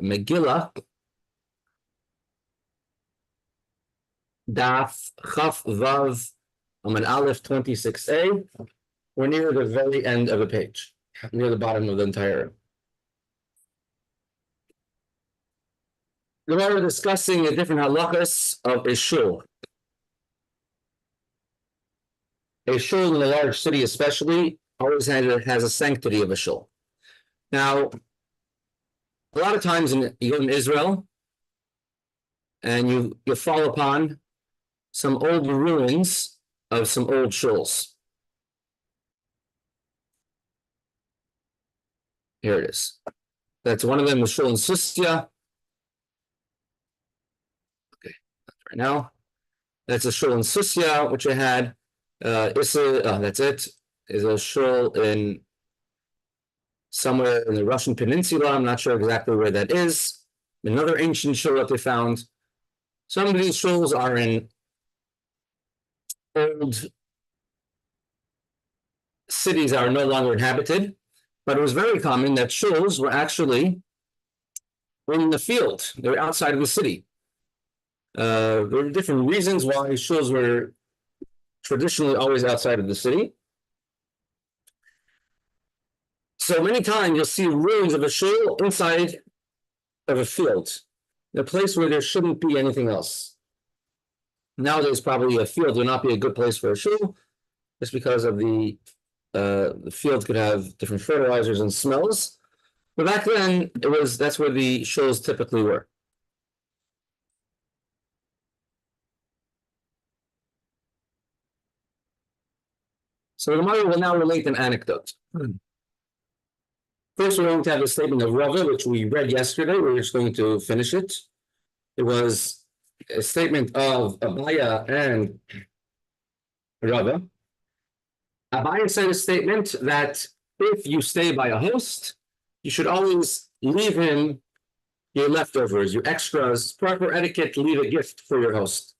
Megillah Daf Chaf Vav Amud Aleph 26a. We're near the very end of a page, near the bottom of the entire. We're discussing the different halachas of a shul. A shul in a large city, especially, always has a sanctity of a shul. Now, a lot of times you go in Israel, and you fall upon some old ruins of some old shuls. Here it is. That's one of them, the shul in Sustia. Okay, right now. That's a shul in Sustia, which I had. That's it. Is a shul in somewhere in the Russian peninsula. I'm not sure exactly where that is. Another ancient shul that they found. Some of these shuls are in old cities that are no longer inhabited, but it was very common that shuls were actually in the field. They were outside of the city. There were different reasons why shuls were traditionally always outside of the city. So many times you'll see ruins of a shul inside of a field, a place where there shouldn't be anything else. Nowadays, probably a field would not be a good place for a shul, just because of the field could have different fertilizers and smells. But back then, that's where the shuls typically were. So the Gemara will now relate an anecdote. First, we're going to have a statement of Rabbi, which we read yesterday. We're just going to finish it. It was a statement of Abaya and Rabbi. Abaya said a statement that if you stay by a host, you should always leave him your leftovers, your extras, proper etiquette, leave a gift for your host.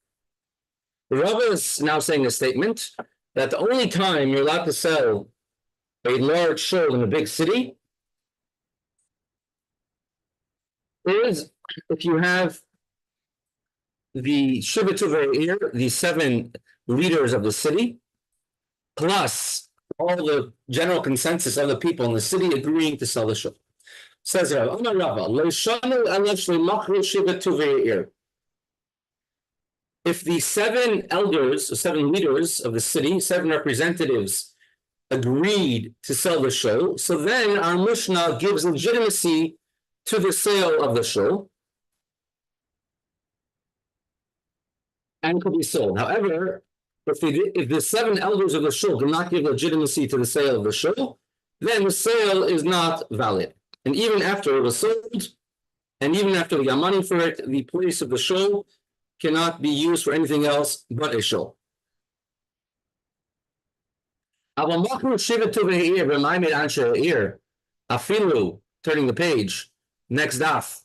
Rabbi is now saying a statement that the only time you're allowed to sell a large shul in a big city is if you have the Shivatu the 7 leaders of the city, plus all the general consensus of the people in the city agreeing to sell the shul. Says Rabbi, if the 7 elders, or 7 leaders of the city, 7 representatives agreed to sell the shul, so then our Mishnah gives legitimacy to the sale of the shul and could be sold. However, if the 7 elders of the shul do not give legitimacy to the sale of the shul, then the sale is not valid. And even after it was sold, and even after we got money for it, the place of the shul cannot be used for anything else but a shul. Afilu, turning the page, next daf.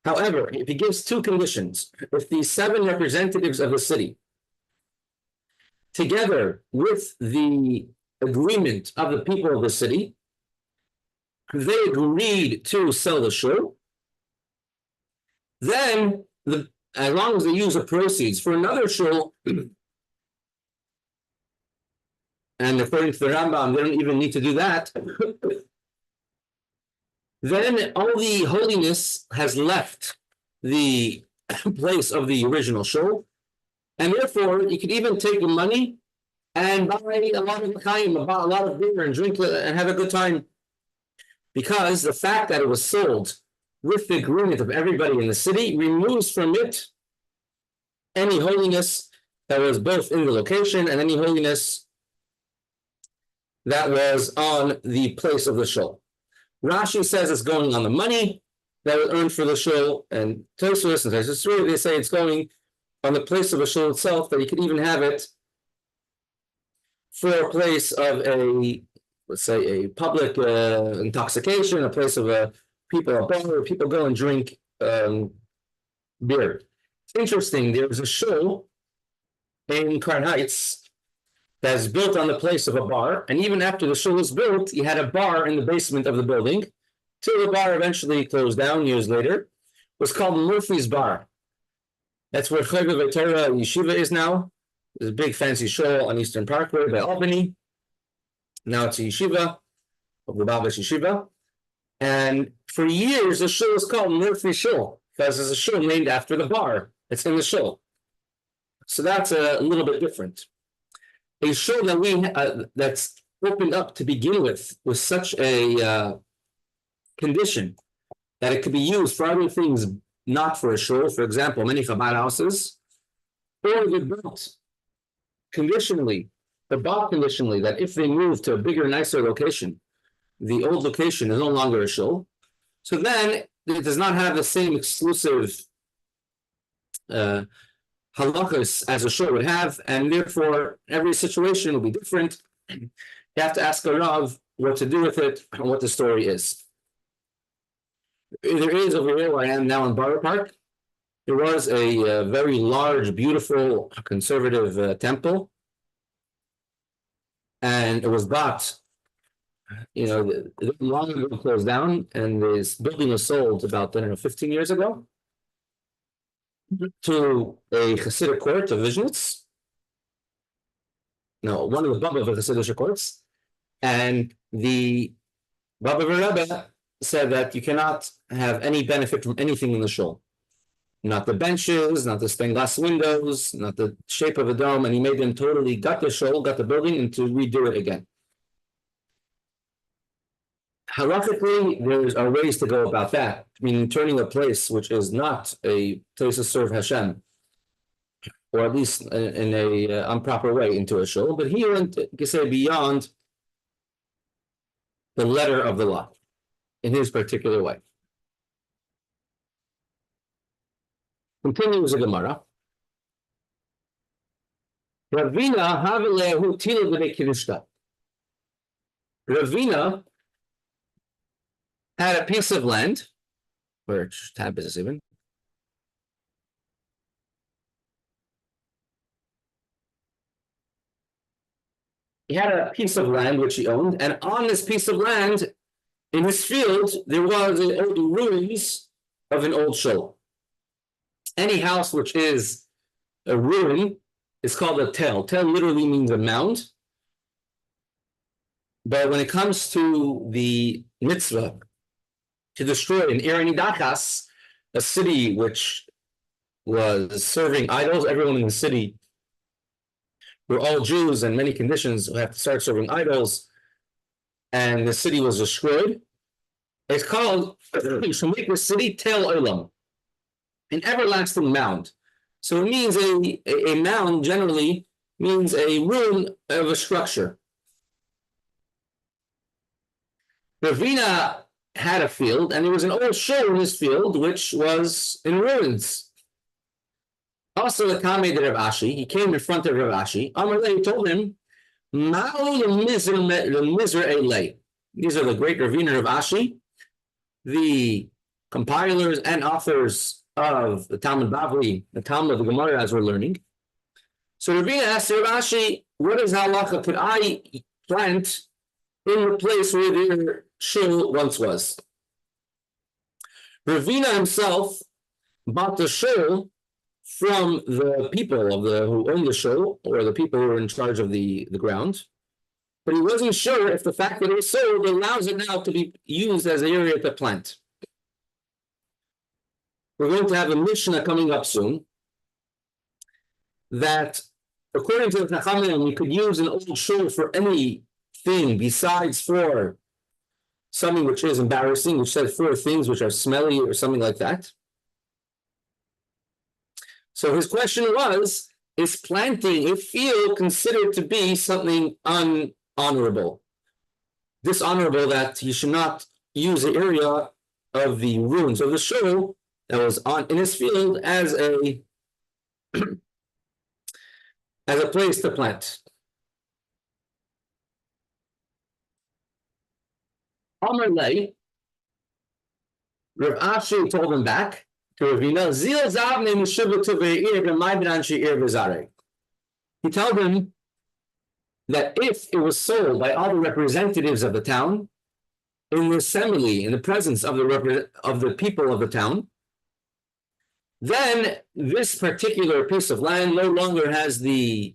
However, if he gives 2 conditions, if the 7 representatives of the city, together with the agreement of the people of the city, they agreed to sell the shul, then, as long as they use the proceeds for another shul, and according to the Rambam, they don't even need to do that, then all the holiness has left the place of the original shul, and therefore you could even take the money and buy a lot of Chaim, a lot of beer, and drink and have a good time, because the fact that it was sold with the agreement of everybody in the city removes from it any holiness that was both in the location and any holiness that was on the place of the shul. Rashi says it's going on the money that was earned for the shul, and Tosfos and Tosfos 3, they say it's going on the place of the shul itself, that you could even have it for a place of a, let's say, a public intoxication, a place of a bar where people go and drink beer. It's interesting, there was a shul in Crown Heights that's built on the place of a bar, and even after the shul was built, you had a bar in the basement of the building, till the bar eventually closed down years later. It was called Murphy's Bar. That's where Chayva Vetera Yeshiva is now. There's a big fancy shul on Eastern Parkway by Albany. Now it's a yeshiva, of the Baba's Yeshiva. And for years, the shul was called Murphy Shul because it's a shul named after the bar. It's in the shul. So that's a little bit different. A shul that that's opened up to begin with such a condition that it could be used for other things, not for a shul. For example, many Chabad houses, or they built conditionally that if they move to a bigger, nicer location, the old location is no longer a shul. So then it does not have the same exclusive halachas as a shul would have, and therefore every situation will be different. You have to ask a Rav what to do with it and what the story is. There is over here where I am now in Borough Park. There was a very large, beautiful, conservative temple, and it was bought, long ago closed down, and this building was sold about 15 years ago to a Hasidic court of Vizhnitz. No, one of the Baba of the Hasidic courts, and the Baba Rebbe said that you cannot have any benefit from anything in the shul. Not the benches, not the stained glass windows, not the shape of a dome, and he made them totally gut the shul, gut the building, and to redo it again. Halakhically, there are ways to go about that, meaning turning a place which is not a place to serve Hashem, or at least in a improper way, into a shul. But he went, you could say, beyond the letter of the law in his particular way. Continues the Gemara. Ravina havelehu tila b'nei. Ravina had a piece of land, which tab is even. He had a piece of land which he owned, and on this piece of land, in his field, there was the ruins of an old shul. Any house which is a ruin is called a tel. Tel literally means a mound. But when it comes to the mitzvah to destroy an Iranidachas, a city which was serving idols, everyone in the city were all Jews and many conditions who have to start serving idols, and the city was destroyed. It's called, you should make the city tel olam, an everlasting mound. So it means a mound generally means a ruin of a structure. Ravina had a field, and there was an old shul in his field which was in ruins. Also, the Kame de Rav Ashi, he came in front of Rav Ashi. Amalei told him, these are the great Ravina of Ashi, the compilers and authors of the Talmud Bavli, the Talmud of the Gemara, as we're learning. So Ravina asked Rav Ashi, what is halacha? Could I plant in the place where the shul once was? Ravina himself bought the shul from the people who owned the shul, or the people who were in charge of the ground. But he wasn't sure if the fact that it was sold allows it now to be used as an area to plant. We're going to have a Mishnah coming up soon that, according to the Chachamim, you could use an old shul for anything besides for something which is embarrassing, which says for things which are smelly or something like that. So his question was, is planting a field considered to be something unhonorable, dishonorable, that you should not use the area of the ruins of the shul that was in his field as a place to plant? Amalei, Rav Ashi told him back to Ravina, he told him that if it was sold by all the representatives of the town, in the assembly, in the presence of the people of the town, then this particular piece of land no longer has the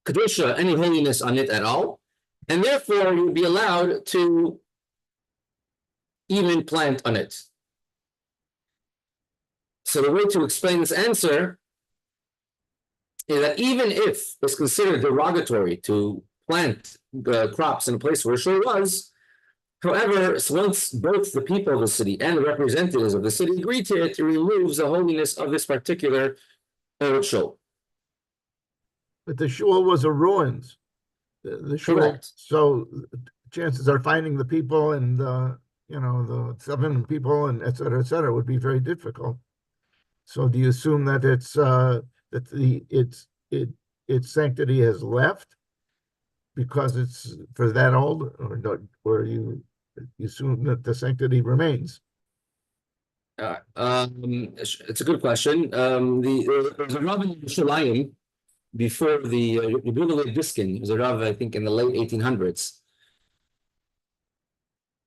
kedusha, any holiness on it at all, and therefore you would be allowed to even plant on it. So the way to explain this answer is that even if it's considered derogatory to plant crops in a place where a shul was, however, once both the people of the city and the representatives of the city agree to it, it removes the holiness of this particular shul. But the shul was a ruins. The shul, correct. So chances are finding the people and the 7 people and et cetera, would be very difficult. So do you assume that its sanctity has left because it's for that old, or you assume that the sanctity remains? It's a good question. There's a Rabbi in Yerushalayim before the Rebbe Rashab was a Rabbi, I think, in the late 1800s.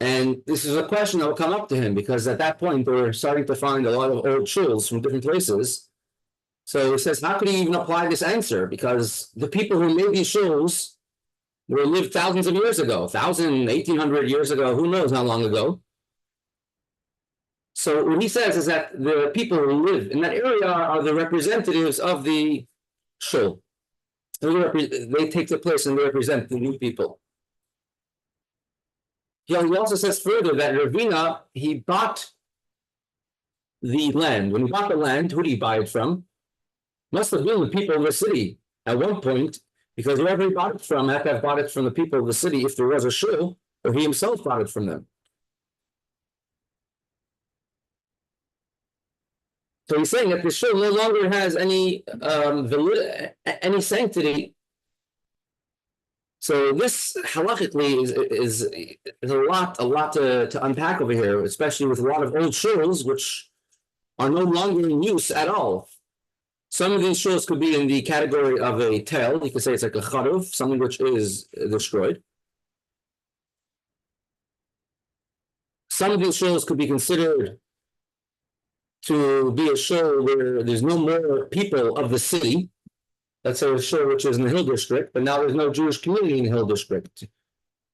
And this is a question that will come up to him because at that point they were starting to find a lot of old shuls from different places. So he says, how could he even apply this answer? Because the people who made these shuls lived thousands of years ago, 1,000, 1,800 years ago, who knows how long ago. So what he says is that the people who live in that area are the representatives of the shul. They take the place and they represent the new people. He also says further that Ravina, he bought the land. When he bought the land, who did he buy it from? Must have been the people of the city at one point, because whoever he bought it from had to have bought it from the people of the city if there was a shul, or he himself bought it from them. So he's saying that the shul no longer has any sanctity. So this halachically is a lot to unpack over here, especially with a lot of old shuls which are no longer in use at all. Some of these shuls could be in the category of a tel. You could say it's like a charuv, something which is destroyed. Some of these shuls could be considered to be a shul where there's no more people of the city. Let's say a shul which is in the Hill District, but now there's no Jewish community in the Hill District.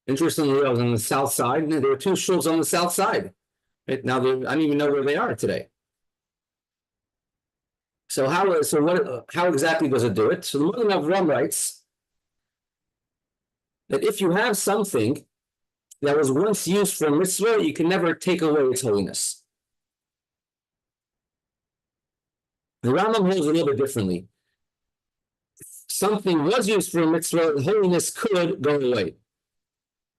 Interestingly, I was on the south side, and there were 2 shuls on the south side. Right? Now, I don't even know where they are today. So how exactly does it do it? So the Magen Avram writes that if you have something that was once used for a mitzvah, you can never take away its holiness. The Rambam holds a little bit differently. Something was used for a mitzvah, the holiness could go away.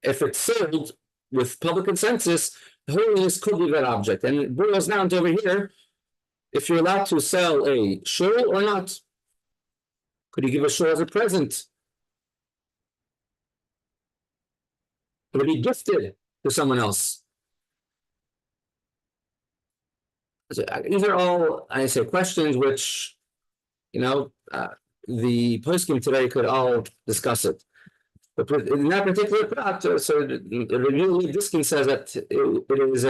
If it's sold with public consensus, the holiness could leave that object. And it boils down to over here, if you're allowed to sell a shul or not. Could you give a shul as a present? Could it be gifted to someone else? So these are all, I say, questions which, the poskim today could all discuss it. But in that particular part, so the Itkin says that it is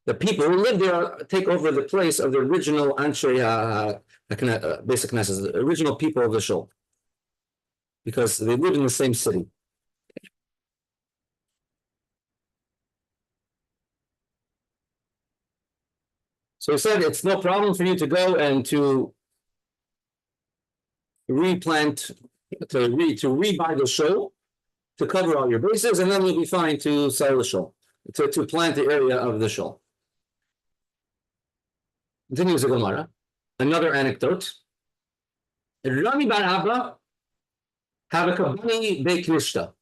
the people who live there take over the place of the original Anshe basic Knesset, the original people of the shul, because they live in the same city. So he said it's no problem for you to go and to replant, to rebuy the shul, to cover all your bases, and then you'll be fine to sell the shul, to plant the area of the shul. Continues the Gemara. Another anecdote. Rami bar Abba had a kabani beit Knishta.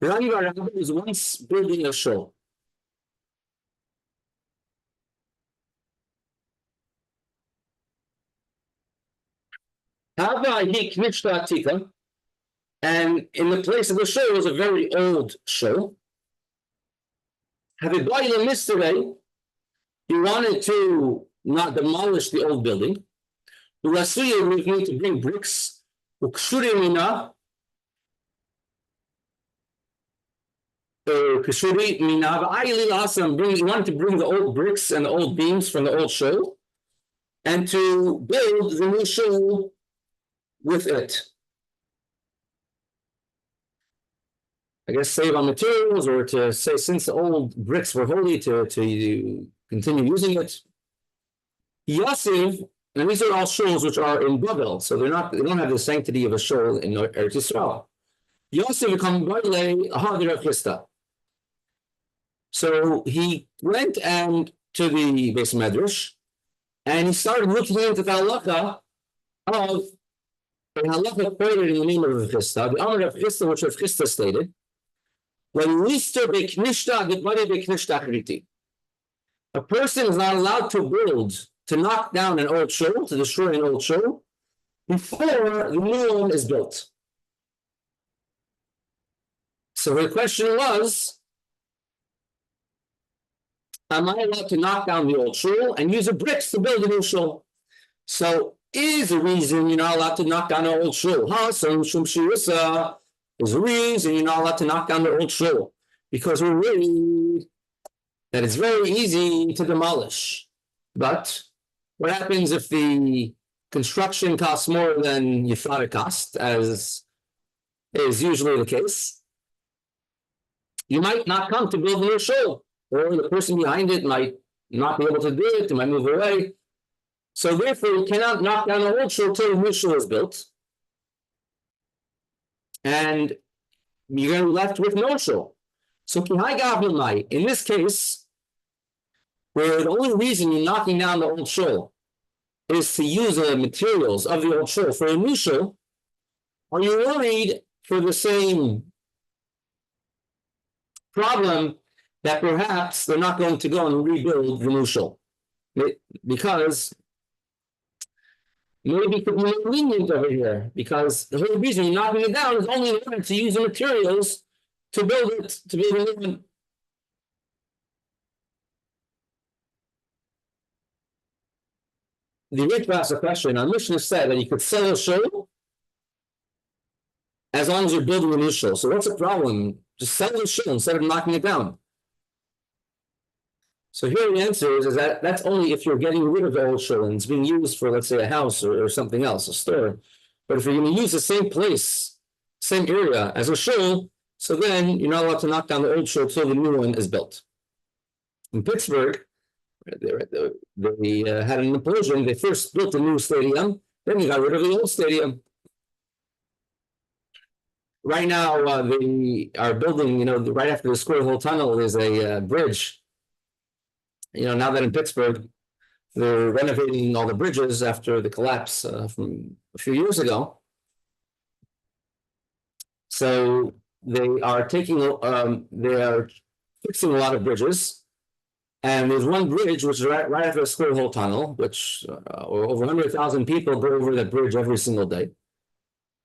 Rami bar Abba was once building a shul. Abba he Knishta Tika, and in the place of the shul was a very old shul. Have a boy in yesterday. He wanted to not demolish the old building. The Rasuya was going to bring bricks, and Kashuri Minav Ayli Lasam he wanted to bring the old bricks and the old beams from the old shul and to build the new shul with it. I guess save on materials, or to say since the old bricks were holy to continue using it. Yasiv, and these are all shuls which are in Babel, so they don't have the sanctity of a shul in Eretz Yisrael. Yasiv come Christa. So he went and to the Beis Medrash, and he started looking into the halacha of the halacha quoted in the name of Rav Chisda, the Amar Rav Chisda, which Rav Chisda stated, when a person is not allowed to build, to knock down an old shul, to destroy an old shul, before the new one is built. So the question was, am I allowed to knock down the old shul and use the bricks to build a new shul? So is the reason you're not allowed to knock down an old shul? Is the reason you're not allowed to knock down the old shul, because we're worried that it's very easy to demolish. But what happens if the construction costs more than you thought it cost, as is usually the case? You might not come to build a new shul, or the person behind it might not be able to do it, they might move away. So therefore, you cannot knock down the old shul till the new shul is built. And you're going to be left with no shul. So in this case, where the only reason you're knocking down the old shul is to use the materials of the old shul for a new shul, are you worried for the same problem that perhaps they're not going to go and rebuild the new shul? Because maybe it could be more lenient over here, because the whole reason you're knocking it down is only in order to use the materials to build it, to build a new one. The Rebbe asked a question. Our Mishnah said that you could sell a shul as long as you're building a new shul. So what's the problem? Just sell the shul instead of knocking it down. So here the answer is that that's only if you're getting rid of the old shul and it's being used for, let's say, a house or something else, a store. But if you're going to use the same place, same area as a shul, so then you're not allowed to knock down the old shul until the new one is built. In Pittsburgh, they had an implosion. They first built a new stadium, then they got rid of the old stadium. Right now, they are building, right after the Square Hole Tunnel is a bridge. Now that in Pittsburgh, they're renovating all the bridges after the collapse from a few years ago. So they are they are fixing a lot of bridges. And there's one bridge, which is right after the Square Hole Tunnel, which over 100,000 people go over that bridge every single day.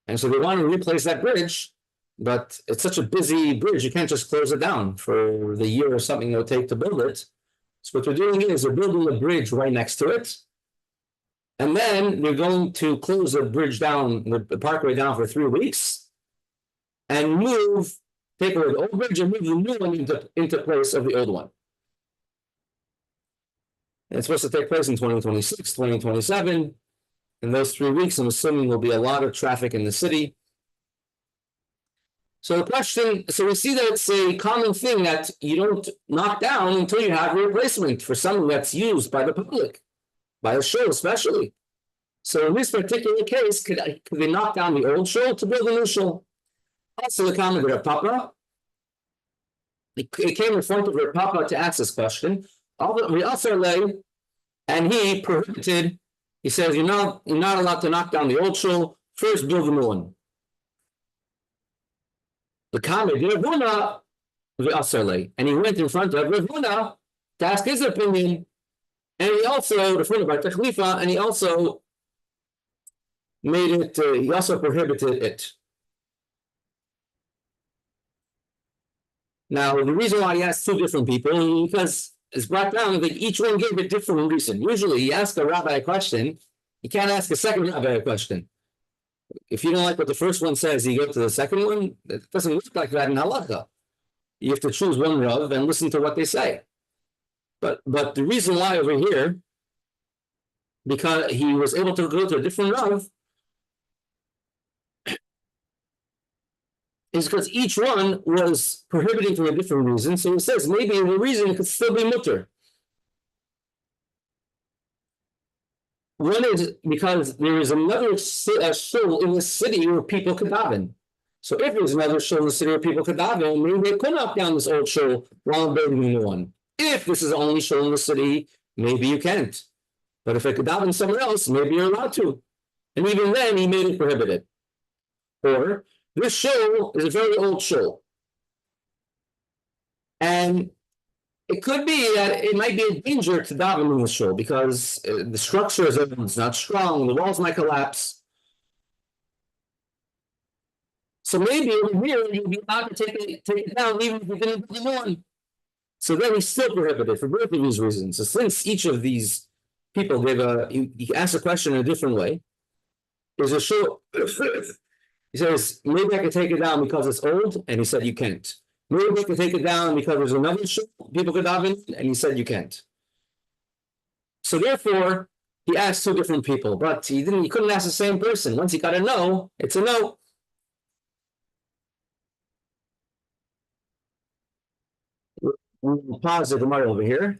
And so they want to replace that bridge, but it's such a busy bridge, you can't just close it down for the year or something it'll take to build it. So what they're doing is they're building a bridge right next to it. And then they're going to close the bridge down, the parkway down for 3 weeks and take away the old bridge and move the new one into place of the old one. And it's supposed to take place in 2026, 2027. In those 3 weeks, I'm assuming there'll be a lot of traffic in the city. So we see that it's a common thing that you don't knock down until you have a replacement for something that's used by the public, by a shul especially. So in this particular case, could they knock down the old shul to build a new shul? Also, the comment of Rav Papa. It came in front of Rav Papa to ask this question. And he prohibited, he says, you're not allowed to knock down the old shul, first build a new one. The comment, and he went in front of Rav Huna to ask his opinion, and he also, the front of Bar Khalifa, and he also made it, he also prohibited it. Now, the reason why he asked 2 different people is because it's brought down that each one gave a different reason. Usually, you ask a rabbi a question, you can't ask a second rabbi a question. If you don't like what the first one says, you go to the second one. It doesn't look like that in halakha. you have to choose one Rav and listen to what they say. But the reason why over here, because he was able to go to a different Rav, is because each one was prohibiting for a different reason. So he says maybe the reason could still be mutter. One is because there is another shul in the city where people could daven. So if there's another shul in the city where people could daven, maybe they could knock down this old shul while building a new one. If this is the only shul in the city, maybe you can't. But if it could daven somewhere else, maybe you're allowed to. And even then, he made it prohibited. Or this shul is a very old shul. And it could be that it might be a danger to daven in the shul because the structure is not strong, the walls might collapse. So maybe over here you'll be allowed to take it down even if you didn't do one. So then he's still prohibited for both of these reasons. So since each of these people gave he asked a question in a different way, there's a shul. He says, maybe I can take it down because it's old, and he said you can't. Maybe I can take it down because there's another shul people could daven, and he said you can't. So therefore, he asked two different people, but he couldn't ask the same person. Once he got a no, it's a no. We'll pause the Gemara over here.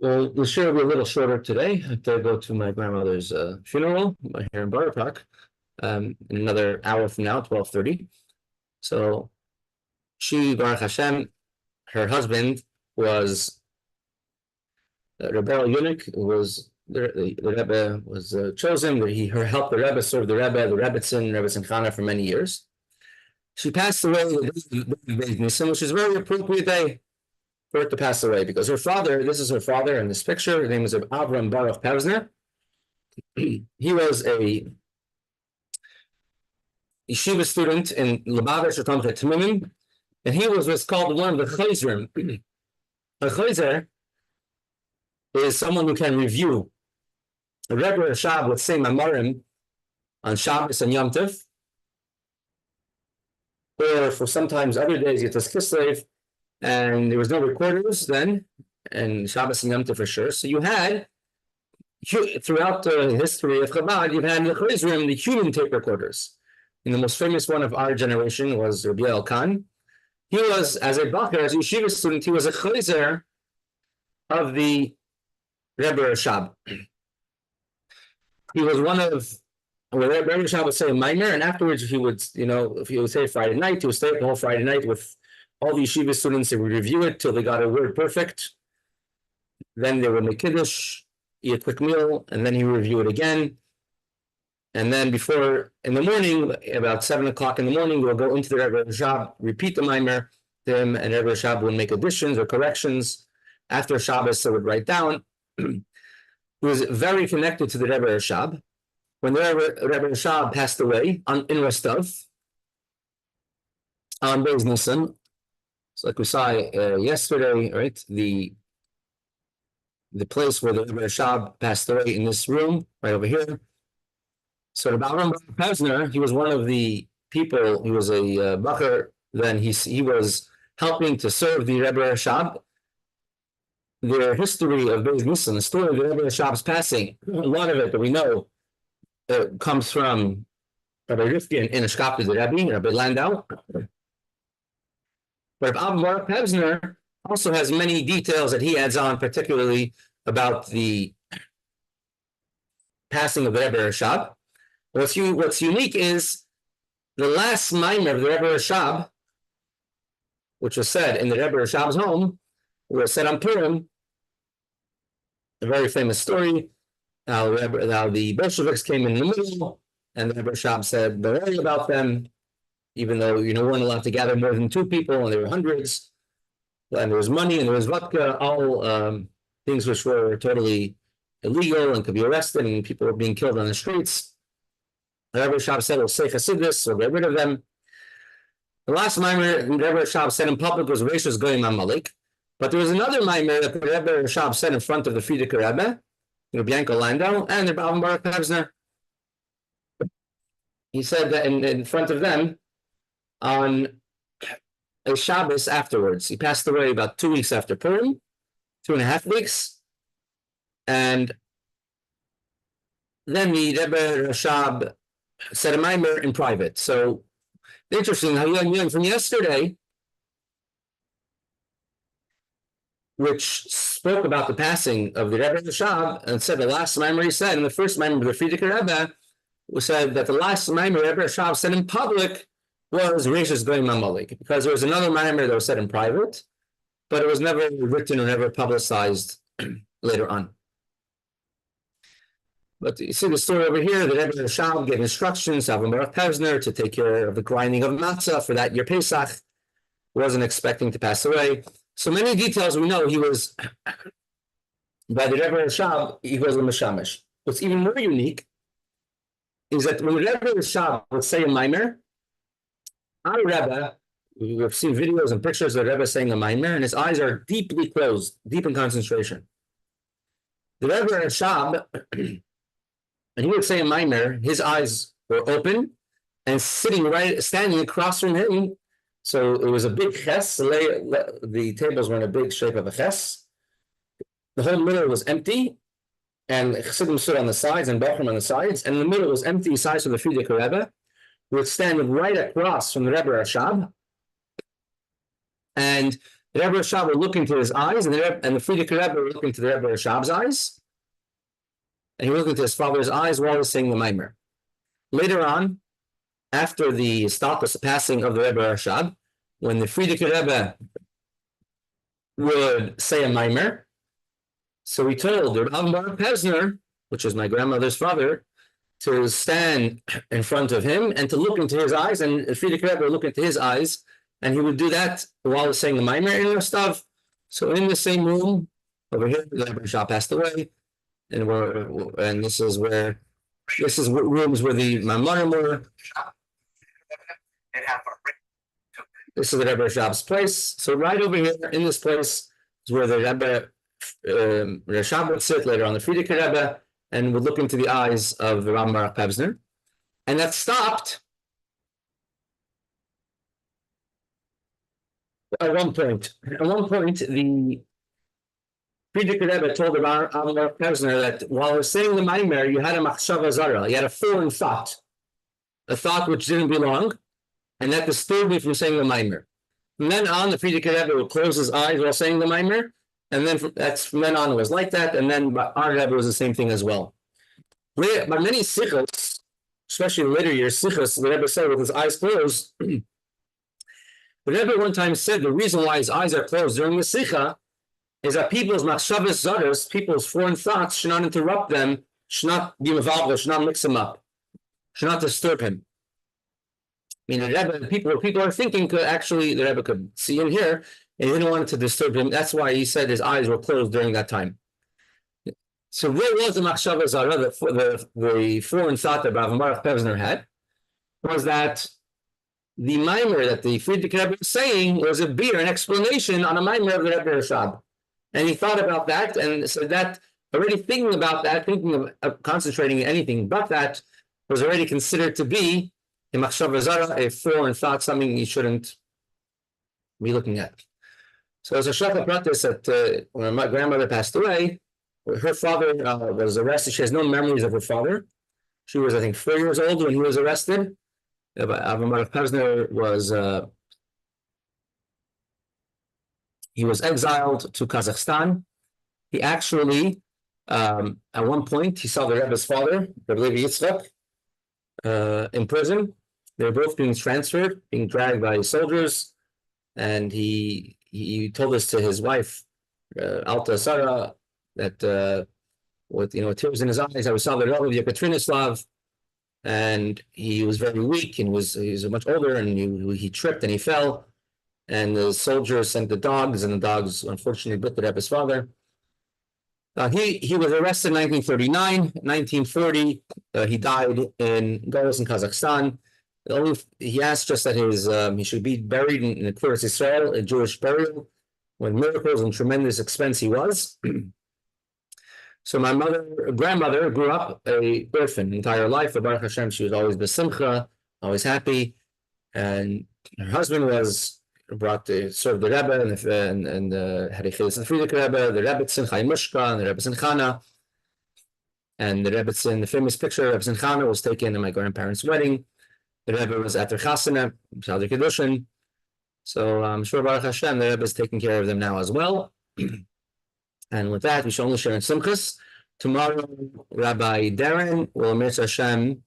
The share will be a little shorter today. I have to go to my grandmother's funeral here in Borough Park in another hour from now, 12:30. So she, Baruch Hashem, her husband was Rebbe eunuch, was the Rebbe was chosen. He helped the Rebbe serve the Rebbetzin Chana for many years. She passed away the day of Bais Nissan, which is a very appropriate day for her to pass away because her father, this is her father in this picture, his name is Avram Baruch Pevzner. He was a yeshiva student in Lubavitch Tamchet Tmimim, and he was what's called one of the Chayzrim. A Chayzer is someone who can review. The Rebbe Rashab would say Mamarim on Shabbos and Yom Tov, or for sometimes other days, Yitzchok Kislev, and there was no recorders then, and Shabbos and Yom Tov for sure. So you had, throughout the history of Chabad, you've had in the Chayzrim, the human tape recorders. And the most famous one of our generation was Rabbi Khan. He was, as a Bacher, as a yeshiva student, he was a Chayzer of the Rebbe Rashab. He was one of, Rebbe Rashab would say a minor, and afterwards he would, if he would say Friday night, he would stay up the whole Friday night with all the yeshiva students. They would review it till they got a word perfect. Then they would make kiddush, eat a quick meal, and then he would review it again. And then in the morning, about 7 o'clock in the morning, we'll go into the Rebbe Rashab, repeat the mimer to him, and Rebbe Rashab would make additions or corrections. After Shabbos, they would write down. He was very connected to the Rebbe Rashab. When the Rebbe Rashab passed away in Rostov, on Bais Nissan, so like we saw yesterday, right? The place where the Rebbe Rashab passed away in this room, right over here. So the Avram Pevzner, he was one of the people, he was a Bacher, then he was helping to serve the Rebbe Rashab. The history of Bais Nissan, the story of the Rebbe Rashab's passing, a lot of it that we know comes from Rabbi Rifkin in a Shkap to the Rabbi, Rabbi Landau. But Avram Pevzner also has many details that he adds on, particularly about the passing of the Rebbe Rashab. What's unique is the last mimer of the Rebbe Rashab, which was said in the Rebbe Rashab's home, was said on Purim, a very famous story, how the Bolsheviks came in the middle, and the Rebbe Rashab said, don't worry about them, even though weren't allowed to gather more than 2 people, and there were hundreds, and there was money, and there was vodka, all things which were totally illegal and could be arrested, and people were being killed on the streets. The Rebbe Rashab said, we'll say Chassidus, we'll get rid of them. The last mimer the Rebbe Rashab said in public was Rishus Goyim Amalek. But there was another mimer that the Rebbe Rashab said in front of the Frierdiker Rebbe, Bianca Landau, and the Avram Baruch Pevzner. He said that in front of them on a Shabbos afterwards. He passed away about 2 weeks after Purim, 2.5 weeks. And then the Rebbe Rashab said a mimer in private. So interesting how young from yesterday, which spoke about the passing of the Rebbe Rashab, and said the last mimer he said, and the first mimer of the Frierdiker Rebbe, was said that the last mimer Rebbe Rashab said in public was Reishis Goyim Mamalik, because there was another mimer that was said in private, but it was never written or never publicized later on. But you see the story over here, the Rebbe Rashab gave instructions to Avram Baruch Pevsner to take care of the grinding of matzah for that year Pesach. Wasn't expecting to pass away. So many details we know he was, by the Rebbe Rashab, he was a Meshamish. What's even more unique is that when the Rebbe Rashab would say a mimer, our Rebbe, we've seen videos and pictures of the Rebbe saying a mimer, and his eyes are deeply closed, deep in concentration. The Rebbe Rashab, and he would say a mimer, his eyes were open and standing across from him. So it was a big ches. The tables were in a big shape of a ches. The whole middle was empty, and Chassidim stood on the sides and Bachram on the sides, and in the middle was empty sides of the Frierdiker Rebbe, who was standing right across from the Rebbe Rashab. And the Rebbe Rashab would look into his eyes, and the Frierdiker Rebbe would look into the Rebbe Rashab's eyes. And he looked into his father's eyes while he was saying the mimer. Later on, after the passing of the Rebbe Rashab, when the Frierdiker Rebbe would say a mimer, so he told the Rebbe Baruch Pevsner, which was my grandmother's father, to stand in front of him and to look into his eyes, and the Frierdiker Rebbe would look into his eyes, and he would do that while he was saying the mimer and stuff. So in the same room, over here, the Rebbe Rashab passed away. And this is rooms where the Mamonim were. This is the Rebbe Rashab's place. So right over here in this place is where the Rebbe Rashab would sit later on, the Frierdiker Rebbe, and would look into the eyes of the Ram Baruch Pevsner. And that stopped at one point. At one point, the Frierdiker Rebbe told the Ram Baruch Pevsner that while he was saying the mimer, you had a machshava zara, you had a foreign thought, a thought which didn't belong, and that disturbed me from saying the mimer. From then on, the Frierdiker Rebbe would close his eyes while saying the mimer, and then from then on it was like that, and then our Rebbe was the same thing as well. By many sichos, especially in later years, sichos, the Rebbe said with his eyes closed, the Rebbe one time said the reason why his eyes are closed during the sicha is that people's machshavas zaros, people's foreign thoughts, should not interrupt them, should not be involved, should not mix them up, should not disturb him. I mean, the Rebbe, people are thinking could actually, the Rebbe could see and hear, and he didn't want it to disturb him. That's why he said his eyes were closed during that time. So what was the machshava zara, the foreign thought that Rav Baruch Pevsner had, was that the mimer that the Frierdiker Rebbe was saying was a beer, an explanation on a mimer of the Rebbe Rashab. And he thought about that, and so that already thinking about that, thinking of concentrating on anything but that, was already considered to be a machshava zara, a foreign thought, something you shouldn't be looking at. So as a shachar pratis that when my grandmother passed away, her father was arrested. She has no memories of her father. She was, I think, 4 years old when he was arrested. Avram Baruch Pevsner was he was exiled to Kazakhstan. He actually, at one point, he saw the Rebbe's father, Rabbi Levi Yitzchok, in prison. They were both being transferred, being dragged by soldiers, and he told this to his wife, Alta Sarah, that with tears in his eyes, I saw the Rebbe of Yekaterinoslav, and he was very weak, and he was much older, and he tripped and he fell. And the soldiers sent the dogs, and the dogs unfortunately bit the Rebbe's father. He was arrested in 1939. 1940, he died in Golos in Kazakhstan. He asked just that he should be buried in the Tiferes Israel, a Jewish burial, with miracles and tremendous expense he was. So my grandmother grew up a orphan entire life. But Baruch Hashem, she was always besimcha, always happy, and her husband was served the Rebbe and had a chilus the Frierdiker Rebbe, the Rebbetzin Chaim and the Rebbetzin Chana. And the Rebbetzin, the famous picture of Rebbetzin Chana was taken at my grandparents' wedding. The Rebbe was at their chasana, Shalder Kedushin. So I'm sure Baruch Hashem, the Rebbe is taking care of them now as well. And with that, we shall only share in Simchas. Tomorrow, Rabbi Darren will Eretz Hashem